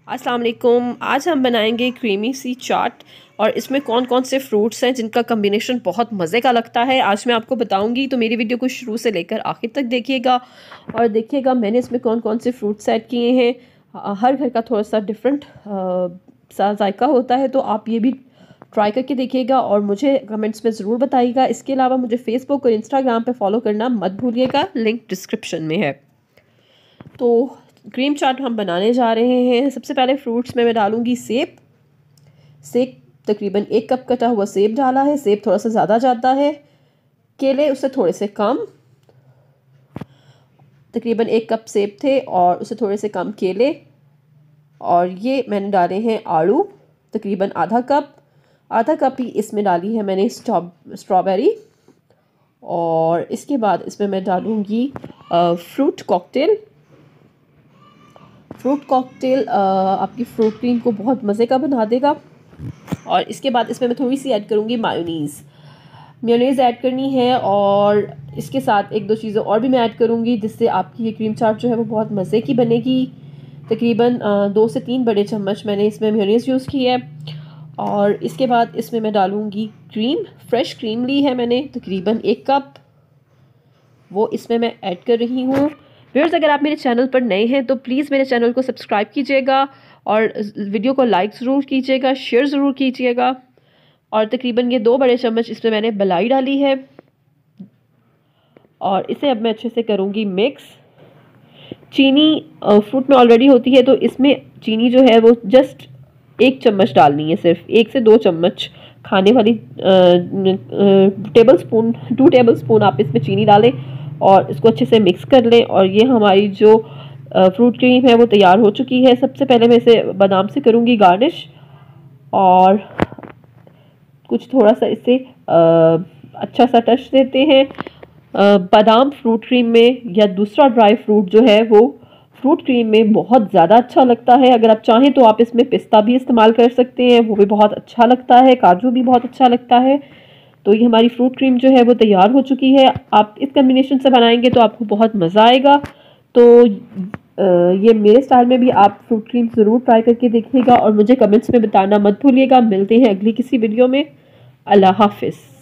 अस्सलाम वालेकुम। आज हम बनाएंगे क्रीमी सी चाट और इसमें कौन कौन से फ्रूट्स हैं जिनका कम्बिनेशन बहुत मज़े का लगता है आज मैं आपको बताऊंगी। तो मेरी वीडियो को शुरू से लेकर आखिर तक देखिएगा और देखिएगा मैंने इसमें कौन कौन से फ्रूट्स ऐड किए हैं। हर घर का थोड़ा सा डिफरेंट सा जायका होता है, तो आप ये भी ट्राई करके देखिएगा और मुझे कमेंट्स में ज़रूर बताइएगा। इसके अलावा मुझे फेसबुक और इंस्टाग्राम पे फॉलो करना मत भूलिएगा, लिंक डिस्क्रिप्शन में है। तो क्रीम चाट हम बनाने जा रहे हैं। सबसे पहले फ्रूट्स में मैं डालूंगी सेब। तकरीबन 1 कप कटा हुआ सेब डाला है। सेब थोड़ा सा ज़्यादा जाता है, केले उससे थोड़े से कम। तकरीबन 1 कप सेब थे और उससे थोड़े से कम केले। और ये मैंने डाले हैं आड़ू, तकरीबन आधा कप ही इसमें डाली है मैंने स्ट्रॉबेरी। और इसके बाद इसमें मैं डालूँगी फ्रूट कॉकटेल आपकी फ्रूट क्रीम को बहुत मज़े का बना देगा। और इसके बाद इसमें मैं थोड़ी सी ऐड करूँगी मेयोनीज़ ऐड करनी है। और इसके साथ 1-2 चीज़ें और भी मैं ऐड करूँगी जिससे आपकी ये क्रीम चाट जो है वो बहुत मज़े की बनेगी। तकरीबन 2 से 3 बड़े चम्मच मैंने इसमें मेयोनीज़ यूज़ की है। और इसके बाद इसमें मैं डालूँगी फ्रेश क्रीम ली है मैंने तकरीबन 1 कप, वो इसमें मैं ऐड कर रही हूँ। व्यूअर्स, अगर आप मेरे चैनल पर नए हैं तो प्लीज़ मेरे चैनल को सब्सक्राइब कीजिएगा और वीडियो को लाइक ज़रूर कीजिएगा, शेयर ज़रूर कीजिएगा। और तकरीबन ये 2 बड़े चम्मच इसमें मैंने मलाई डाली है और इसे अब मैं अच्छे से करूँगी मिक्स। चीनी फ्रूट में ऑलरेडी होती है, तो इसमें चीनी जो है वो जस्ट 1 चम्मच डालनी है, सिर्फ 1 से 2 चम्मच खाने वाली 2 टेबल स्पून आप इसमें चीनी डालें और इसको अच्छे से मिक्स कर लें। और ये हमारी जो फ्रूट क्रीम है वो तैयार हो चुकी है। सबसे पहले मैं इसे बादाम से करूँगी गार्निश और कुछ थोड़ा सा इसे अच्छा सा टच देते हैं। बादाम फ्रूट क्रीम में या दूसरा ड्राई फ्रूट जो है वो फ्रूट क्रीम में बहुत ज़्यादा अच्छा लगता है। अगर आप चाहें तो आप इसमें पिस्ता भी इस्तेमाल कर सकते हैं, वो भी बहुत अच्छा लगता है। काजू भी बहुत अच्छा लगता है। तो ये हमारी फ्रूट क्रीम जो है वो तैयार हो चुकी है। आप इस कम्बिनेशन से बनाएंगे तो आपको बहुत मज़ा आएगा। तो ये मेरे स्टाइल में भी आप फ्रूट क्रीम ज़रूर ट्राई करके देखिएगा और मुझे कमेंट्स में बताना मत भूलिएगा। मिलते हैं अगली किसी वीडियो में। अल्लाह हाफिज़।